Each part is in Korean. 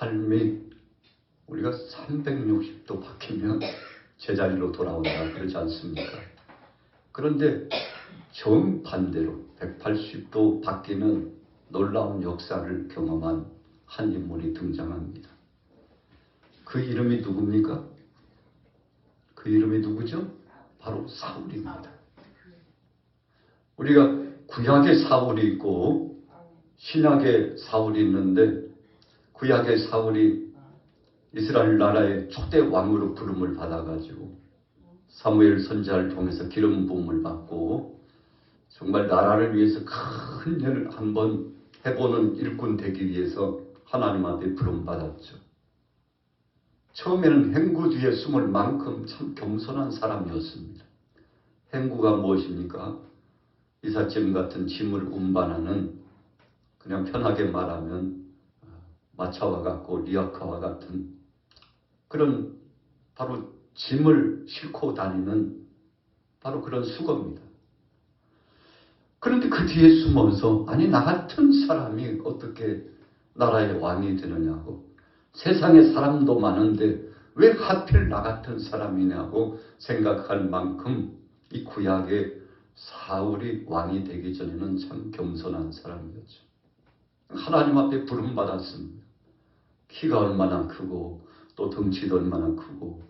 삶이 우리가 360도 바뀌면 제자리로 돌아온다 그러지 않습니까? 그런데 정반대로 180도 바뀌는 놀라운 역사를 경험한 한 인물이 등장합니다. 그 이름이 누굽니까? 그 이름이 누구죠? 바로 사울입니다. 우리가 구약의 사울이 있고 신약의 사울이 있는데 구약의 사울이 이스라엘 나라의 초대 왕으로 부름을 받아가지고 사무엘 선지자를 통해서 기름 부음을 받고 정말 나라를 위해서 큰 일을 한번 해보는 일꾼 되기 위해서 하나님 앞에 부름받았죠. 처음에는 행구 뒤에 숨을 만큼 참 겸손한 사람이었습니다. 행구가 무엇입니까? 이삿짐 같은 짐을 운반하는, 그냥 편하게 말하면 마차와 같고 리어카와 같은 그런 바로 짐을 싣고 다니는 바로 그런 수거입니다. 그런데 그 뒤에 숨어서 아니 나 같은 사람이 어떻게 나라의 왕이 되느냐고, 세상에 사람도 많은데 왜 하필 나 같은 사람이냐고 생각할 만큼 이 구약의 사울이 왕이 되기 전에는 참 겸손한 사람이었죠. 하나님 앞에 부름받았습니다. 키가 얼마나 크고 또 덩치도 얼마나 크고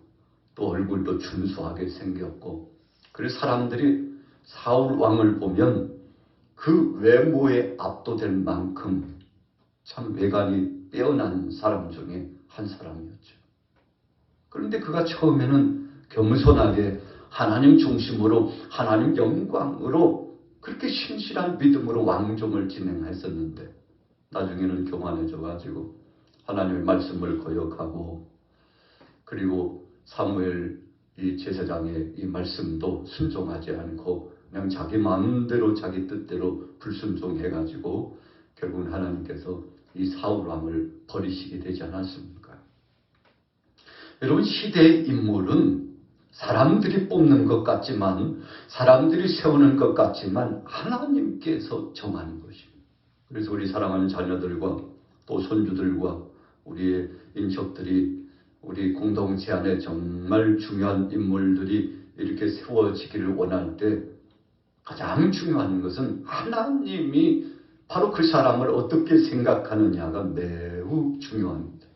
또 얼굴도 준수하게 생겼고, 그래서 사람들이 사울 왕을 보면 그 외모에 압도될 만큼 참 외관이 빼어난 사람 중에 한 사람이었죠. 그런데 그가 처음에는 겸손하게 하나님 중심으로 하나님 영광으로 그렇게 신실한 믿음으로 왕정을 진행했었는데 나중에는 교만해져 가지고 하나님의 말씀을 거역하고, 그리고 사무엘 이 제사장의 이 말씀도 순종하지 않고 그냥 자기 마음대로 자기 뜻대로 불순종해 가지고 결국은 하나님께서 이 사울 왕을 버리시게 되지 않았습니까? 여러분, 시대의 인물은 사람들이 뽑는 것 같지만, 사람들이 세우는 것 같지만 하나님께서 정하는 것입니다. 그래서 우리 사랑하는 자녀들과 또 손주들과 우리의 인척들이 우리 공동체 안에 정말 중요한 인물들이 이렇게 세워지기를 원할 때 가장 중요한 것은 하나님이 바로 그 사람을 어떻게 생각하느냐가 매우 중요합니다.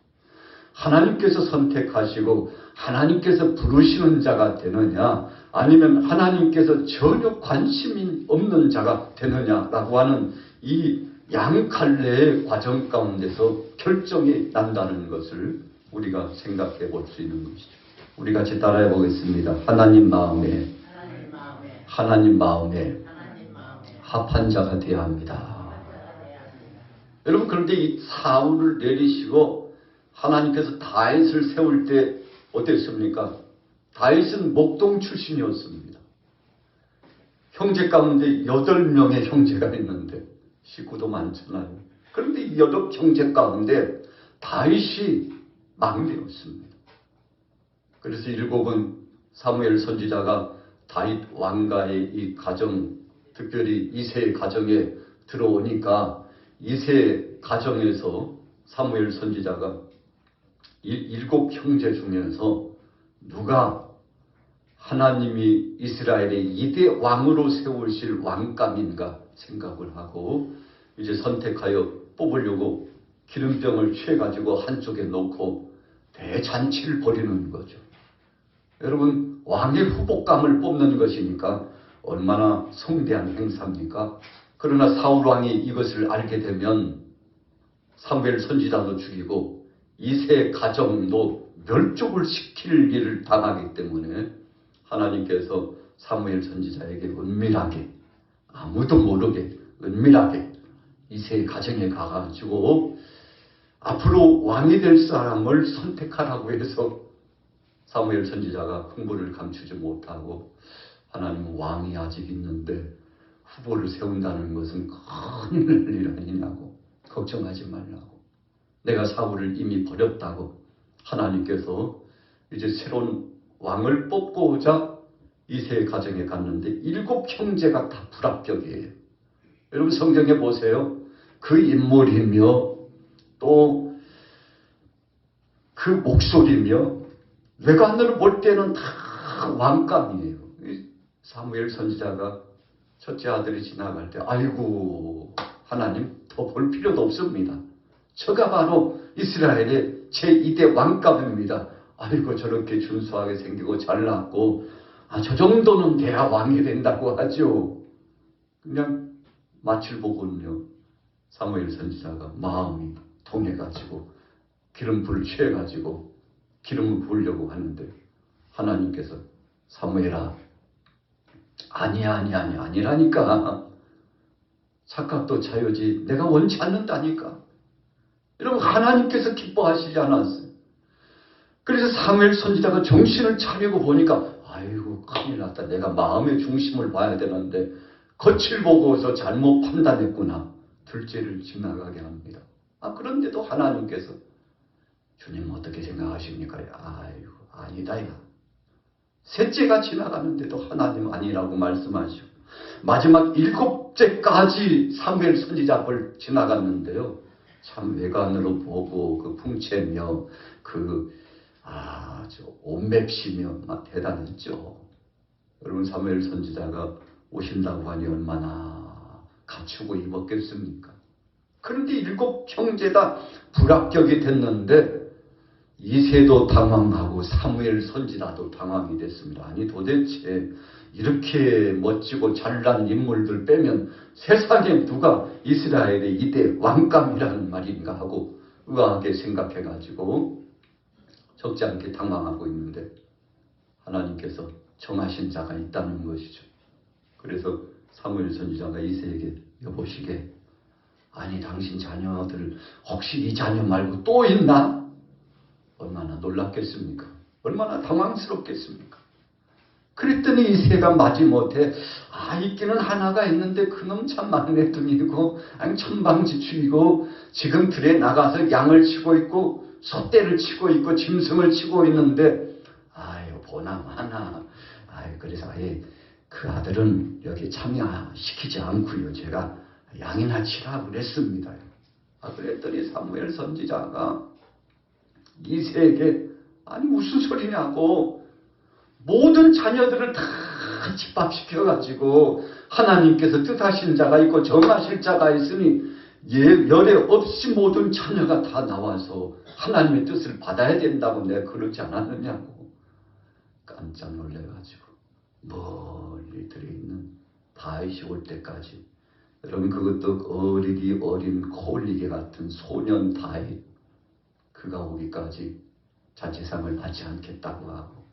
하나님께서 선택하시고 하나님께서 부르시는 자가 되느냐, 아니면 하나님께서 전혀 관심이 없는 자가 되느냐라고 하는 이 양갈래의 과정 가운데서 결정이 난다는 것을 우리가 생각해 볼 수 있는 것이죠. 우리 같이 따라해 보겠습니다. 하나님 마음에 합한 자가 되어야 합니다. 여러분, 그런데 이 사울을 내리시고 하나님께서 다윗을 세울 때 어땠습니까? 다윗은 목동 출신이었습니다. 형제 가운데 8명의 형제가 있는데 식구도 많잖아요. 그런데 이 8형제 가운데 다윗이 막내였습니다. 그래서 일곱은 사무엘 선지자가 다윗 왕가의 이 가정, 특별히 이새의 가정에 들어오니까 이새 가정에서 사무엘 선지자가 7 형제 중에서 누가 하나님이 이스라엘의 2대 왕으로 세우실 왕감인가 생각을 하고 이제 선택하여 뽑으려고 기름병을 취해가지고 한쪽에 놓고 대잔치를 벌이는 거죠. 여러분, 왕의 후보감을 뽑는 것이니까 얼마나 성대한 행사입니까? 그러나 사울 왕이 이것을 알게 되면 사무엘 선지자도 죽이고 이세 가정도 멸족을 시킬 일을 당하기 때문에 하나님께서 사무엘 선지자에게 은밀하게, 아무도 모르게 은밀하게 이세 가정에 가가지고 앞으로 왕이 될 사람을 선택하라고 해서 사무엘 선지자가 흥분을 감추지 못하고, 하나님 왕이 아직 있는데 후보를 세운다는 것은 큰일 일 아니냐고, 걱정하지 말라고, 내가 사울을 이미 버렸다고 하나님께서 이제 새로운 왕을 뽑고자 이세 가정에 갔는데 7 형제가 다 불합격이에요. 여러분, 성경에 보세요. 그 인물이며 또 그 목소리며 외관으로 볼 때는 다 왕감이에요. 사무엘 선지자가 첫째 아들이 지나갈 때 아이고 하나님 더 볼 필요도 없습니다. 저가 바로 이스라엘의 제2대 왕감입니다. 아이고 저렇게 준수하게 생기고 잘났고 저 정도는 돼야 왕이 된다고 하죠. 그냥 마칠 보고는요. 사무엘 선지자가 마음이 통해가지고 기름불을 취해가지고 기름을 부으려고 하는데 하나님께서 사무엘아 아니라니까. 착각도 자유지 내가 원치 않는다니까. 여러분 하나님께서 기뻐하시지 않았어요. 그래서 사무엘 선지자가 정신을 차리고 보니까 아이고 큰일 났다. 내가 마음의 중심을 봐야 되는데 겉을 보고서 잘못 판단했구나. 둘째를 지나가게 합니다. 그런데도 하나님께서 주님 어떻게 생각하십니까? 아이고 아니다 야. 셋째가 지나가는데도 하나님 아니라고 말씀하시고 마지막 7째까지 사무엘 선지자 앞을 지나갔는데요. 참 외관으로 보고 그 풍채며 저 옷맵시며 대단했죠. 여러분 사무엘 선지자가 오신다고 하니 얼마나 갖추고 입었겠습니까? 그런데 7 형제다 불합격이 됐는데 이새도 당황하고 사무엘 선지자도 당황이 됐습니다. 아니 도대체 이렇게 멋지고 잘난 인물들 빼면 세상에 누가 이스라엘의 이대 왕감이라는 말인가 하고 의아하게 생각해가지고 적지 않게 당황하고 있는데 하나님께서 정하신 자가 있다는 것이죠. 그래서 사무엘 선지자가 이새에게 여보시게 아니 당신 자녀들 혹시 이 자녀 말고 또 있나? 얼마나 놀랐겠습니까? 얼마나 당황스럽겠습니까? 그랬더니 이새가 마지못해 있기는 하나가 있는데 그놈 참 막내둥이고 천방지축이고 지금 들에 나가서 양을 치고 있고 소떼를 치고 있고 짐승을 치고 있는데 보나마나 그래서 그 아들은 여기 참여시키지 않고요. 제가 양이나 치라고 그랬습니다. 그랬더니 사무엘 선지자가 이새에게 무슨 소리냐고 모든 자녀들을 다 집합시켜가지고 하나님께서 뜻하신 자가 있고 정하실 자가 있으니 열애 없이 모든 자녀가 다 나와서 하나님의 뜻을 받아야 된다고 내가 그러지 않았느냐고 깜짝 놀래가지고 멀리 들어있는 다윗이 올 때까지 여러분 그것도 어리기 어린 코올리게 같은 소년 다윗 그가 오기까지 자치상을 받지 않겠다고 하고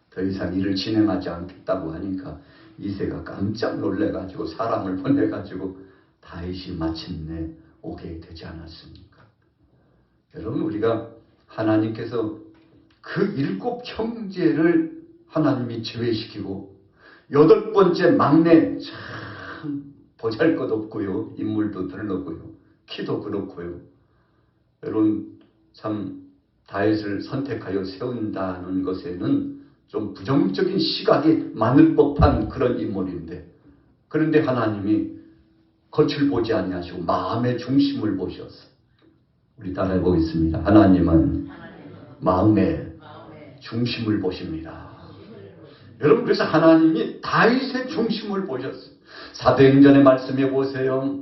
더 이상 일을 진행하지 않겠다고 하니까 이새가 깜짝 놀래가지고 사람을 보내가지고 다윗이 마침내 오게 되지 않았습니까? 여러분 우리가 하나님께서 그 7 형제를 하나님이 제외시키고 8번째 막내 참 보잘것없고요. 인물도 별로고요. 키도 그렇고요. 여러분 참 다윗을 선택하여 세운다는 것에는 좀 부정적인 시각이 많을 법한 그런 인물인데 그런데 하나님이 겉을 보지 아니하시고 마음의 중심을 보셨어. 우리 따라해 보겠습니다. 하나님은 마음의 중심을 보십니다. 여러분 그래서 하나님이 다윗의 중심을 보셨어요. 사도행전의 말씀해 보세요.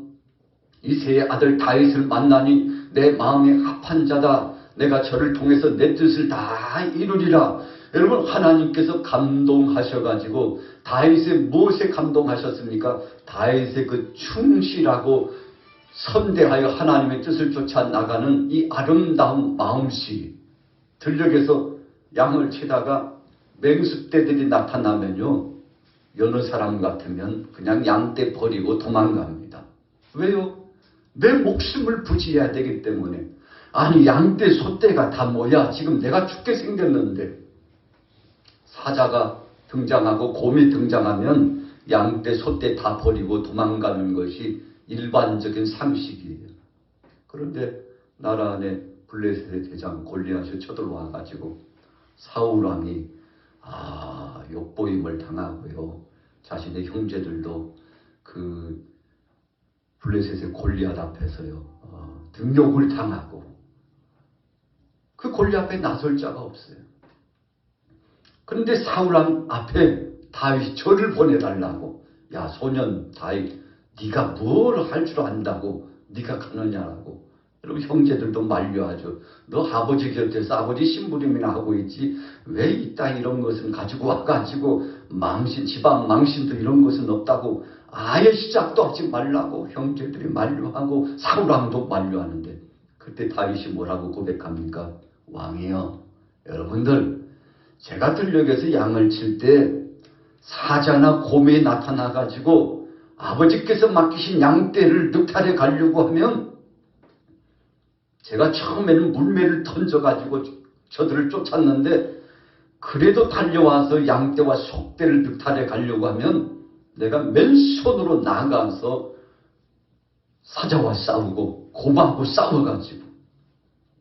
이새의 아들 다윗을 만나니 내 마음에 합한 자다. 내가 저를 통해서 내 뜻을 다 이루리라. 여러분 하나님께서 감동하셔가지고 다윗의 무엇에 감동하셨습니까? 다윗의 그 충실하고 선대하여 하나님의 뜻을 쫓아 나가는 이 아름다운 마음씨. 들녘에서 양을 치다가 맹수떼들이 나타나면요 여느 사람 같으면 그냥 양떼 버리고 도망갑니다. 왜요? 내 목숨을 부지해야 되기 때문에. 아니 양떼 소떼가 다 뭐야? 지금 내가 죽게 생겼는데. 사자가 등장하고 곰이 등장하면 양떼 소떼 다 버리고 도망가는 것이 일반적인 상식이에요. 그런데 나라 안에 블레셋의 대장 골리앗이 쳐들어와 가지고 사울왕이 욕보임을 당하고요. 자신의 형제들도 그 블레셋의 골리앗 앞에서요 등욕을 당하고 그 골리앗 앞에 나설 자가 없어요. 그런데 사울 앞에 다윗이 저를 보내달라고. 야 소년 다윗, 네가 뭘 할 줄 안다고 네가 가느냐라고. 여러분 형제들도 만류하죠. 너 아버지 곁에서 아버지 심부름이나 하고 있지 왜 이따 이런 것은 가지고 와가지고 망신, 지방 망신도 이런 것은 없다고 아예 시작도 하지 말라고 형제들이 만류하고 사울왕도 만류하는데, 그때 다윗이 뭐라고 고백합니까? 왕이여, 여러분들 제가 들녘에서 양을 칠 때 사자나 곰이 나타나가지고 아버지께서 맡기신 양떼를 늑탈해 가려고 하면 제가 처음에는 물매를 던져가지고 저들을 쫓았는데, 그래도 달려와서 양떼와 속떼를 늑탈해 가려고 하면 내가 맨손으로 나가서 사자와 싸우고 곰하고 싸워가지고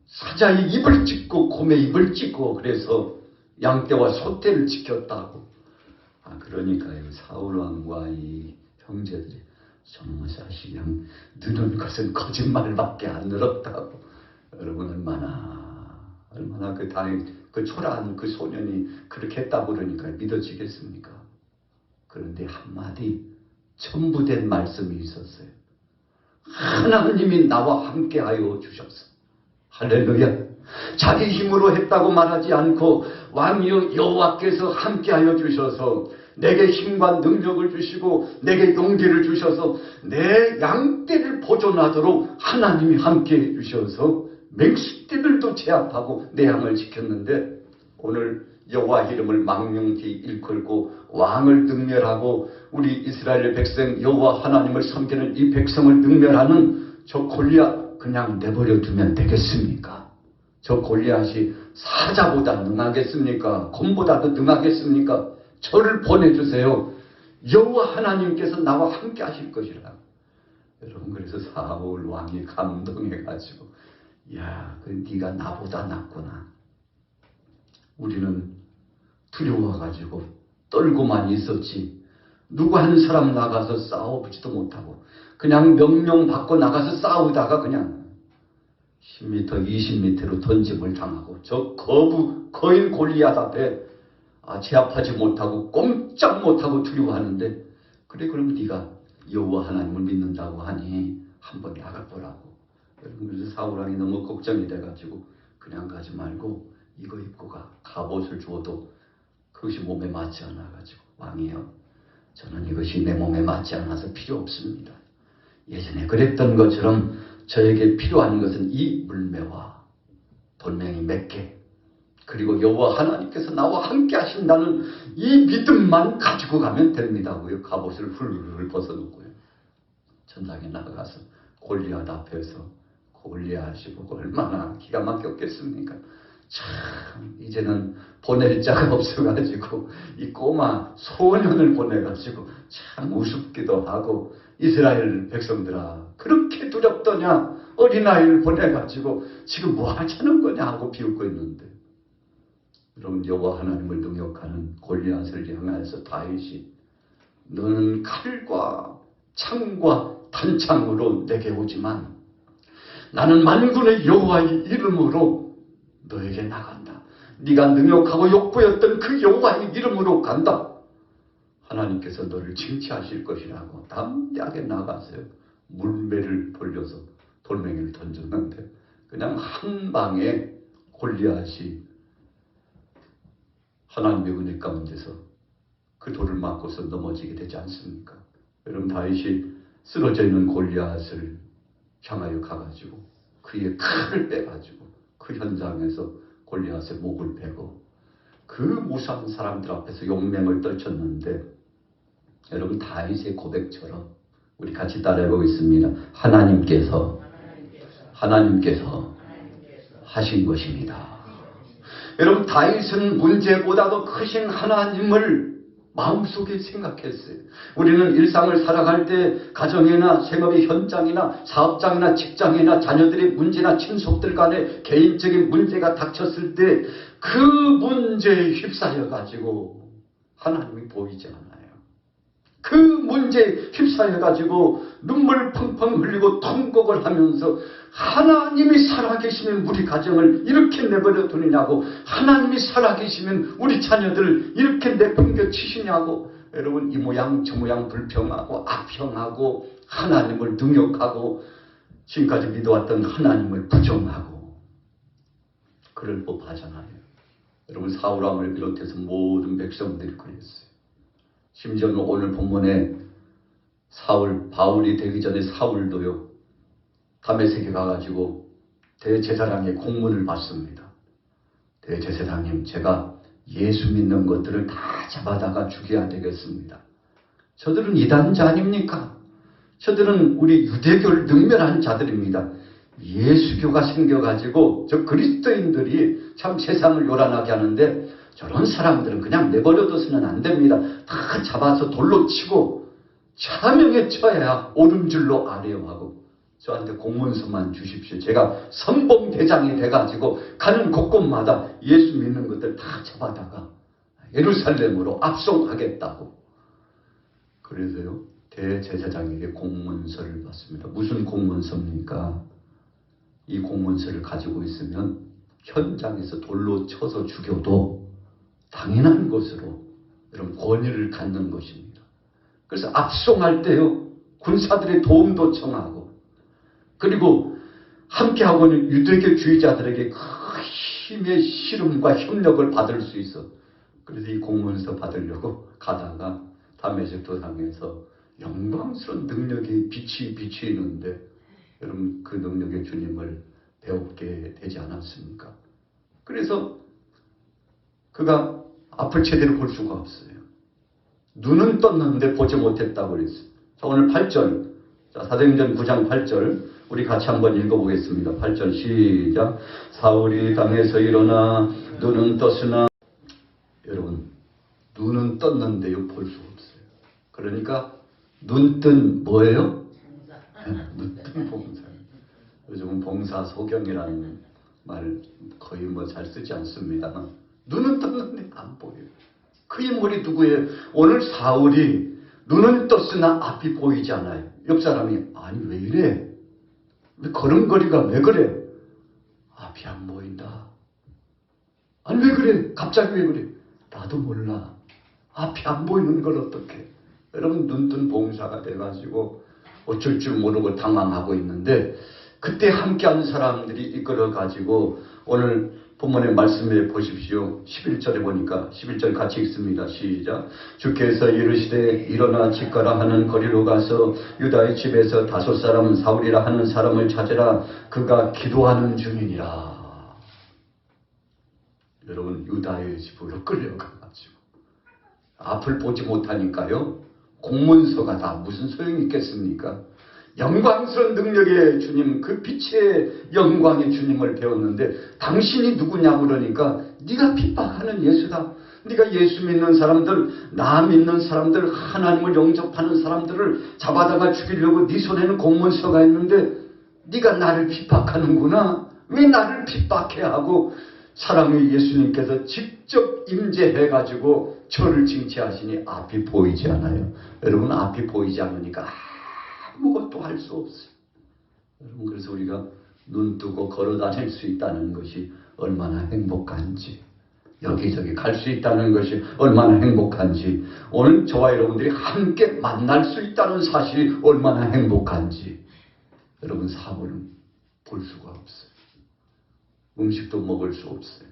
사자의 입을 찢고 곰의 입을 찢고 그래서 양떼와 소떼를 지켰다고. 그러니까요, 사울왕과 이 형제들이 정모사시 그냥 느는 것은 거짓말밖에 안 늘었다고. 여러분 얼마나 그 다윗 그 초라한 그 소년이 그렇게 했다고 그러니까 믿어지겠습니까? 그런데 한마디 첨부된 말씀이 있었어요. 하나님이 나와 함께하여 주셨어. 할렐루야. 자기 힘으로 했다고 말하지 않고 왕이여 여호와께서 함께하여 주셔서 내게 힘과 능력을 주시고 내게 용기를 주셔서 내 양떼를 보존하도록 하나님이 함께해 주셔서 맹수떼들도 제압하고 내 양을 지켰는데, 오늘 여호와 이름을 망령히 일컬고 왕을 능멸하고 우리 이스라엘 백성 여호와 하나님을 섬기는 이 백성을 능멸하는 저 골리앗 그냥 내버려 두면 되겠습니까? 저 골리앗이 사자보다 능하겠습니까? 곰보다도 능하겠습니까? 저를 보내주세요. 여호와 하나님께서 나와 함께 하실 것이라. 여러분 그래서 사울 왕이 감동해가지고 야, 그 네가 나보다 낫구나. 우리는 두려워가지고 떨고만 있었지 누구 한 사람 나가서 싸워보지도 못하고 그냥 명령 받고 나가서 싸우다가 그냥 10m, 20m로 던짐을 당하고 저 거인 골리앗 앞에 제압하지 못하고 꼼짝 못하고 두려워하는데, 그래 그럼 네가 여호와 하나님을 믿는다고 하니 한번 나가보라고. 그래서 사울왕이 너무 걱정이 돼가지고 그냥 가지 말고 이거 입고 가. 갑옷을 주어도 그것이 몸에 맞지 않아가지고 왕이여, 저는 이것이 내 몸에 맞지 않아서 필요 없습니다. 예전에 그랬던 것처럼 저에게 필요한 것은 이 물매와 돌멩이 몇 개, 그리고 여호와 하나님께서 나와 함께 하신다는 이 믿음만 가지고 가면 됩니다고요. 갑옷을 훌훌 벗어놓고요. 전장에 나가서 골리앗 앞에서 골리앗이 보고 얼마나 기가 막혔겠습니까? 참 이제는 보낼 자가 없어가지고 이 꼬마 소년을 보내가지고 참 우습기도 하고, 이스라엘 백성들아 그렇게 두렵더냐, 어린아이를 보내가지고 지금 뭐 하자는 거냐 하고 비웃고 있는데, 여러분 여호와 하나님을 능욕하는 골리앗을 향해서 다윗이 너는 칼과 창과 단창으로 내게 오지만 나는 만군의 여호와의 이름으로 너에게 나간다. 네가 능욕하고 욕구였던 그 여호와의 이름으로 간다. 하나님께서 너를 징치하실 것이라고 담대하게 나가서요. 물매를 돌려서 돌멩이를 던졌는데 그냥 한 방에 골리앗이 하나님의 은혜 가운데서 그 돌을 맞고서 넘어지게 되지 않습니까? 여러분 다윗이 쓰러져 있는 골리앗을 향하여 가가지고 그의 칼을 빼가지고 그 현장에서 골리앗의 목을 베고 그 무수한 사람들 앞에서 용맹을 떨쳤는데, 여러분 다윗의 고백처럼 우리 같이 따라해보고 있습니다. 하나님께서 하신 것입니다. 여러분 다윗은 문제보다도 크신 하나님을 마음속에 생각했어요. 우리는 일상을 살아갈 때 가정이나 생업의 현장이나 사업장이나 직장이나 자녀들의 문제나 친속들 간에 개인적인 문제가 닥쳤을 때 그 문제에 휩싸여 가지고 하나님이 보이지 않아요. 그 문제에 휩싸여가지고 눈물 펑펑 흘리고 통곡을 하면서 하나님이 살아계시면 우리 가정을 이렇게 내버려 두느냐고, 하나님이 살아계시면 우리 자녀들을 이렇게 내팽겨 치시냐고, 여러분 이 모양 저 모양 불평하고 악평하고 하나님을 능욕하고 지금까지 믿어왔던 하나님을 부정하고 그럴 법하잖아요. 여러분 사울 왕을 비롯해서 모든 백성들이 그랬어요. 심지어는 오늘 본문에 바울이 되기 전에 사울도요, 다메섹에 가가지고 대제사장의 공문을 받습니다. 대제사장님, 제가 예수 믿는 것들을 다 잡아다가 죽여야 되겠습니다. 저들은 이단자 아닙니까? 저들은 우리 유대교를 능멸한 자들입니다. 예수교가 생겨가지고 저 그리스도인들이 참 세상을 요란하게 하는데 저런 사람들은 그냥 내버려둬서는 안 됩니다. 다 잡아서 돌로 치고 차명에 쳐야 오름줄로 아뢰어하고 저한테 공문서만 주십시오. 제가 선봉대장이 돼가지고 가는 곳곳마다 예수 믿는 것들 다 잡아다가 예루살렘으로 압송하겠다고. 그래서요, 대제사장에게 공문서를 받습니다. 무슨 공문서입니까? 이 공문서를 가지고 있으면 현장에서 돌로 쳐서 죽여도 당연한 것으로 이런 권위를 갖는 것입니다. 그래서 압송할 때요, 군사들의 도움도 청하고, 그리고 함께하고는 유대교주의자들에게 그 힘의 실험과 협력을 받을 수 있어. 그래서 이 공문서 받으려고 가다가 다메섹 도상에서 영광스러운 능력의 빛이 비치는데, 여러분 그 능력의 주님을 배우게 되지 않았습니까? 그래서 그가 앞을 제대로 볼 수가 없어요. 눈은 떴는데 보지 못했다고 그랬어요. 자, 오늘 8절, 자, 사도행전 9장 8절 우리 같이 한번 읽어보겠습니다. 8절 시작. 사울이 당에서 일어나 눈은 떴으나, 여러분 눈은 떴는데요 볼 수 없어요. 그러니까 눈뜬 뭐예요? 눈뜬 봉사. 요즘은 봉사소경이라는 말 거의 잘 쓰지 않습니다만 눈은 떴는데 안 보여요. 그 인물이 누구예요? 오늘 사울이 눈은 떴으나 앞이 보이지 않아요. 옆 사람이 아니 왜 이래? 왜 걸음걸이가 왜 그래? 앞이 안 보인다. 아니 왜 그래? 갑자기 왜 그래? 나도 몰라. 앞이 안 보이는 걸 어떡해? 여러분 눈뜬 봉사가 돼가지고 어쩔 줄 모르고 당황하고 있는데, 그때 함께한 사람들이 이끌어가지고 오늘 본문의 말씀에 보십시오. 11절에 보니까 11절 같이 읽습니다. 시작. 주께서 이르시되 일어나 집가라 하는 거리로 가서 유다의 집에서 5 사울이라 하는 사람을 찾으라. 그가 기도하는 중이니라. 여러분 유다의 집으로 끌려가가지고 앞을 보지 못하니까요, 공문서가 다 무슨 소용이 있겠습니까? 영광스러운 능력의 주님, 그 빛의 영광의 주님을 배웠는데 당신이 누구냐 그러니까 네가 핍박하는 예수다. 네가 예수 믿는 사람들, 나 믿는 사람들, 하나님을 영접하는 사람들을 잡아다가 죽이려고 네 손에는 공문서가 있는데 네가 나를 핍박하는구나. 왜 나를 핍박해야 하고, 사랑의 예수님께서 직접 임재해가지고 저를 징치하시니 앞이 보이지 않아요. 여러분 앞이 보이지 않으니까 아무것도 할 수 없어요. 여러분 그래서 우리가 눈 뜨고 걸어 다닐 수 있다는 것이 얼마나 행복한지, 여기저기 갈 수 있다는 것이 얼마나 행복한지, 오늘 저와 여러분들이 함께 만날 수 있다는 사실이 얼마나 행복한지, 여러분 사울은 볼 수가 없어요. 음식도 먹을 수 없어요.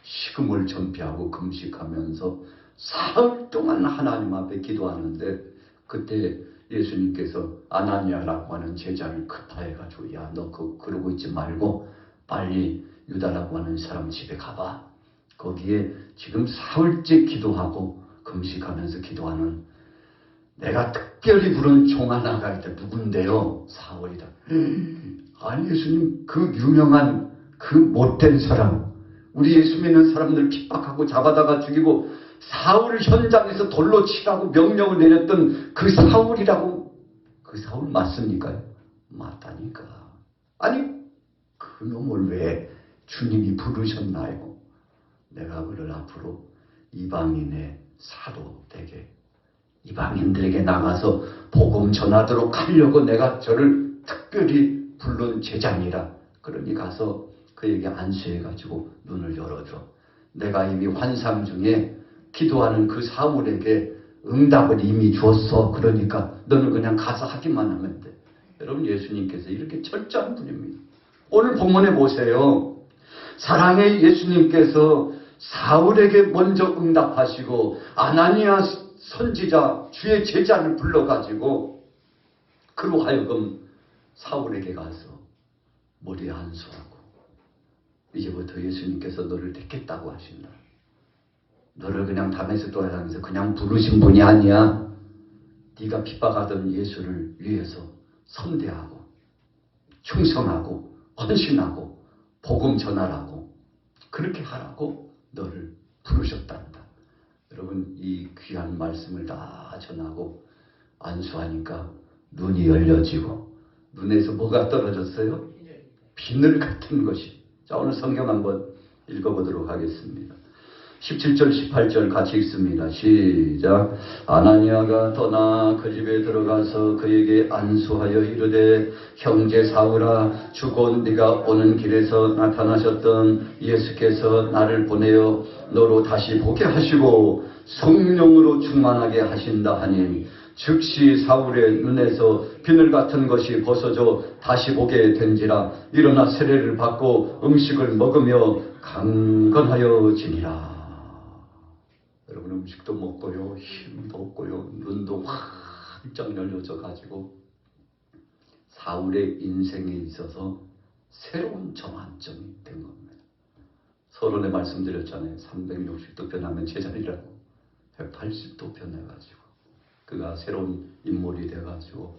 식음을 전폐하고 금식하면서 사흘 동안 하나님 앞에 기도하는데, 그때 예수님께서 아나니아라고 하는 제자를 급하해가지고 야 너 그러고 있지 말고 빨리 유다라고 하는 사람 집에 가봐. 거기에 지금 사흘째 기도하고 금식하면서 기도하는 내가 특별히 부른 종 하나가 있다. 누군데요? 사울이다. 아니 예수님, 그 유명한 그 못된 사람, 우리 예수 믿는 사람들 핍박하고 잡아다가 죽이고 사울 현장에서 돌로 치라고 명령을 내렸던 그 사울이라고. 그 사울 맞습니까? 맞다니까. 아니 그 놈을 왜 주님이 부르셨나요? 내가 그를 앞으로 이방인의 사도 되게 이방인들에게 나가서 복음 전하도록 하려고 내가 저를 특별히 부른 제자니라. 그러니 가서 그에게 안수해가지고 눈을 열어줘. 내가 이미 환상 중에 기도하는 그 사울에게 응답을 이미 줬어. 그러니까 너는 그냥 가서 하기만 하면 돼. 여러분, 예수님께서 이렇게 철저한 분입니다. 오늘 본문에 보세요. 사랑의 예수님께서 사울에게 먼저 응답하시고 아나니아 선지자 주의 제자를 불러가지고 그로 하여금 사울에게 가서 머리에 안수하고 이제부터 예수님께서 너를 택했다고 하신다. 너를 그냥 다메섹도 향해서 그냥 부르신 분이 아니야. 네가 핍박하던 예수를 위해서 선대하고 충성하고 헌신하고 복음 전하라고 그렇게 하라고 너를 부르셨단다. 여러분, 이 귀한 말씀을 다 전하고 안수하니까 눈이 열려지고 눈에서 뭐가 떨어졌어요? 비늘 같은 것이. 자, 오늘 성경 한번 읽어보도록 하겠습니다. 17절 18절 같이 읽습니다. 시작. 아나니아가 떠나 그 집에 들어가서 그에게 안수하여 이르되 형제 사울아 주곧 네가 오는 길에서 나타나셨던 예수께서 나를 보내어 너로 다시 보게 하시고 성령으로 충만하게 하신다 하니 즉시 사울의 눈에서 비늘 같은 것이 벗어져 다시 보게 된지라. 일어나 세례를 받고 음식을 먹으며 강건하여 지니라. 여러분, 음식도 먹고요, 힘도 없고요, 눈도 활짝 열려져 가지고 사울의 인생에 있어서 새로운 전환점이 된 겁니다. 서론에 말씀드렸잖아요. 360도 변하면 제자리라고. 180도 변해가지고 그가 새로운 인물이 돼가지고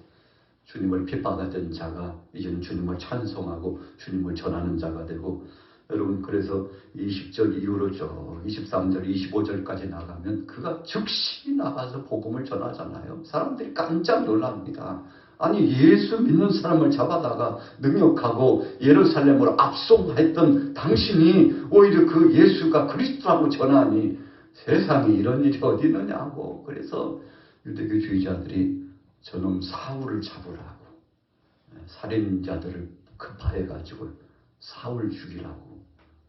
주님을 핍박하던 자가 이제는 주님을 찬송하고 주님을 전하는 자가 되고, 여러분, 그래서 20절 이후로 쭉 23절 25절까지 나가면 그가 즉시 나가서 복음을 전하잖아요. 사람들이 깜짝 놀랍니다. 아니, 예수 믿는 사람을 잡아다가 능욕하고 예루살렘으로 압송했던 당신이 오히려 그 예수가 그리스도라고 전하니 세상에 이런 일이 어디 있느냐고. 그래서 유대교주의자들이 저놈 사울을 잡으라고 살인자들을 급파해가지고 사울 죽이라고.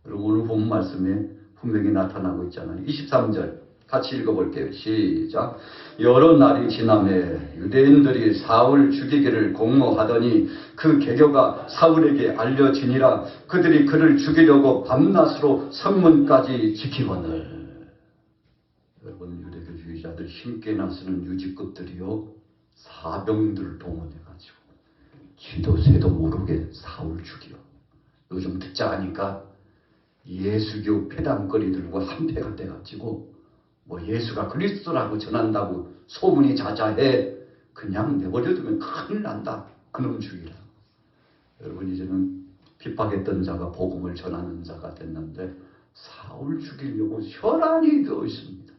그리고 오늘 본 말씀에 분명히 나타나고 있잖아요. 23절 같이 읽어볼게요. 시작. 여러 날이 지나매 유대인들이 사울 죽이기를 공모하더니 그 계교가 사울에게 알려지니라. 그들이 그를 죽이려고 밤낮으로 성문까지 지키거늘. 여러분, 유대교주의자들 힘께나 쓰는 유지급들이요, 사병들을 동원해가지고 쥐도 새도 모르게 사울 죽여. 요즘 듣자 하니까 예수교 폐단거리들과 한패가 돼가지고 뭐 예수가 그리스도라고 전한다고 소문이 자자해. 그냥 내버려두면 큰일 난다. 그놈 죽이라. 여러분, 이제는 핍박했던 자가 복음을 전하는 자가 됐는데 사울 죽이려고 혈안이 되어 있습니다.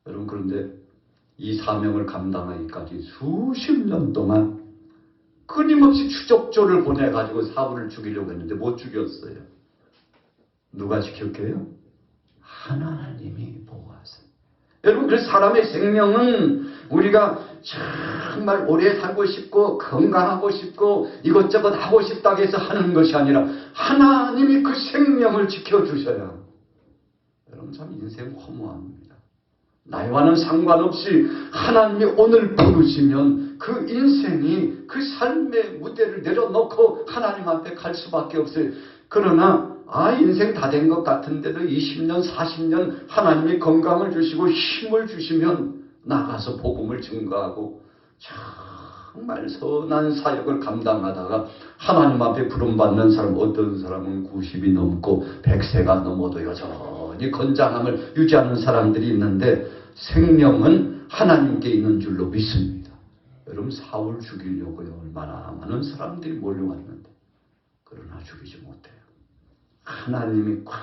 여러분, 그런데 이 사명을 감당하기까지 수십 년 동안 끊임없이 추적조를 보내가지고 사울을 죽이려고 했는데 못 죽였어요. 누가 지켰게요? 하나님이 보호하세요. 여러분, 그래서 사람의 생명은 우리가 정말 오래 살고 싶고 건강하고 싶고 이것저것 하고 싶다고 해서 하는 것이 아니라 하나님이 그 생명을 지켜주셔야. 여러분, 참 인생 허무합니다. 나이와는 상관없이 하나님이 오늘 부르시면 그 인생이 그 삶의 무대를 내려놓고 하나님 앞에 갈 수밖에 없어요. 그러나 인생 다 된 것 같은데도 20년 40년 하나님이 건강을 주시고 힘을 주시면 나가서 복음을 증거하고 정말 선한 사역을 감당하다가 하나님 앞에 부름받는 사람, 어떤 사람은 90이 넘고 100세가 넘어도 여전히 건장함을 유지하는 사람들이 있는데 생명은 하나님께 있는 줄로 믿습니다. 여러분, 사울 죽이려고요 얼마나 많은 사람들이 몰려왔는데 그러나 죽이지 못해요. 하나님이 꽉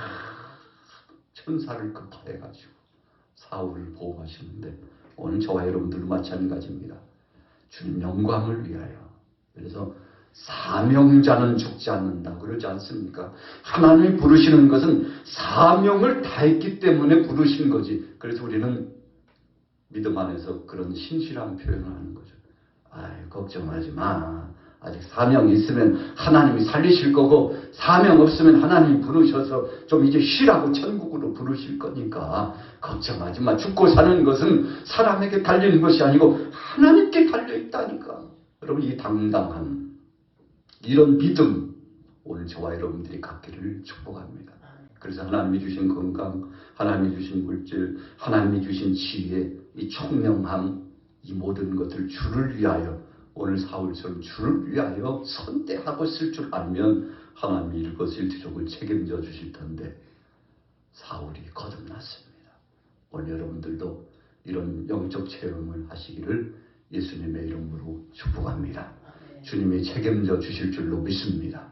천사를 급파해가지고 사울을 보호하시는데 오늘 저와 여러분들도 마찬가지입니다. 주님 영광을 위하여. 그래서 사명자는 죽지 않는다 그러지 않습니까? 하나님이 부르시는 것은 사명을 다했기 때문에 부르신 거지. 그래서 우리는 믿음 안에서 그런 신실한 표현을 하는 거죠. 아이, 걱정하지 마. 아직 사명이 있으면 하나님이 살리실 거고, 사명 없으면 하나님이 부르셔서 좀 이제 쉬라고 천국으로 부르실 거니까 걱정하지 마. 죽고 사는 것은 사람에게 달리는 것이 아니고 하나님께 달려있다니까. 여러분, 이 당당한 이런 믿음 오늘 저와 여러분들이 갖기를 축복합니다. 그래서 하나님이 주신 건강, 하나님이 주신 물질, 하나님이 주신 지혜, 이 총명함, 이 모든 것을 주를 위하여, 오늘 사울처럼 주를 위하여 선대하고 쓸 줄 알면 하나님이 일거수일투족을 책임져 주실 텐데 사울이 거듭났습니다. 오늘 여러분들도 이런 영적 체험을 하시기를 예수님의 이름으로 축복합니다. 주님이 책임져 주실 줄로 믿습니다.